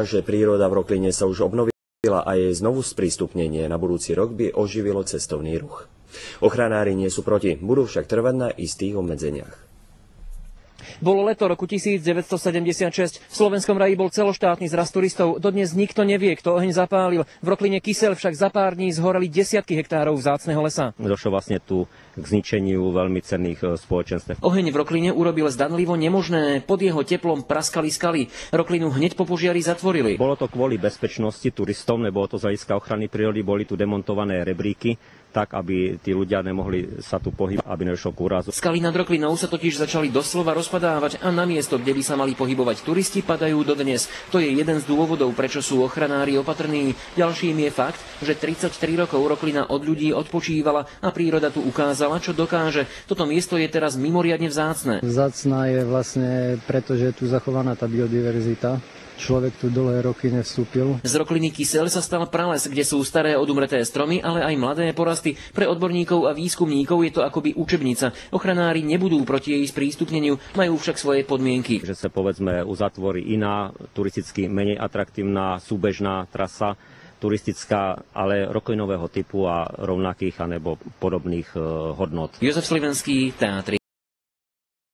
že príroda v Rokline sa už obnovila a jej znovu sprístupnenie na budúci rok by oživilo cestovný ruch. Ochranári nie sú proti, budú však trvať na istých obmedzeniach. Bolo leto roku 1976. V Slovenskom raji bol celoštátny zrast turistov. Dodnes nikto nevie, kto oheň zapálil. V Rokline Kyseľ však za pár dní zhoreli desiatky hektárov vzácneho lesa. Došlo vlastne tu k zničeniu veľmi cenných spoločenstiev. Oheň v Rokline urobil zdanlivo nemožné. Pod jeho teplom praskali skaly. Roklinu hneď po požiari zatvorili. Bolo to kvôli bezpečnosti turistov, nebolo to z hľadiska ochrany prírody, boli tu demontované rebríky, tak aby tí ľudia nemohli sa tu pohybovať, aby nedošlo k úrazu. Skaly nad Roklinou sa totiž začali doslova rozpadávať a na miesto, kde by sa mali pohybovať turisti, padajú dodnes. To je jeden z dôvodov, prečo sú ochranári opatrní. Ďalším je fakt, že 33 rokov Roklina od ľudí odpočívala a príroda tu ukázala, čo dokáže. Toto miesto je teraz mimoriadne vzácne. Vzácna je vlastne preto, že je tu zachovaná tá biodiverzita. Človek tu dlhé roky nevstúpil. Z Rokliny Kyseľ sa stal prales, kde sú staré odumreté stromy, ale aj mladé porasty. Pre odborníkov a výskumníkov je to akoby učebnica. Ochranári nebudú proti jej sprístupneniu, majú však svoje podmienky. Že sa povedzme uzatvorí iná, turisticky menej atraktívna, súbežná trasa, turistická, ale roklinového typu a rovnakých anebo podobných hodnot. Jozef Slivenský, Teatry.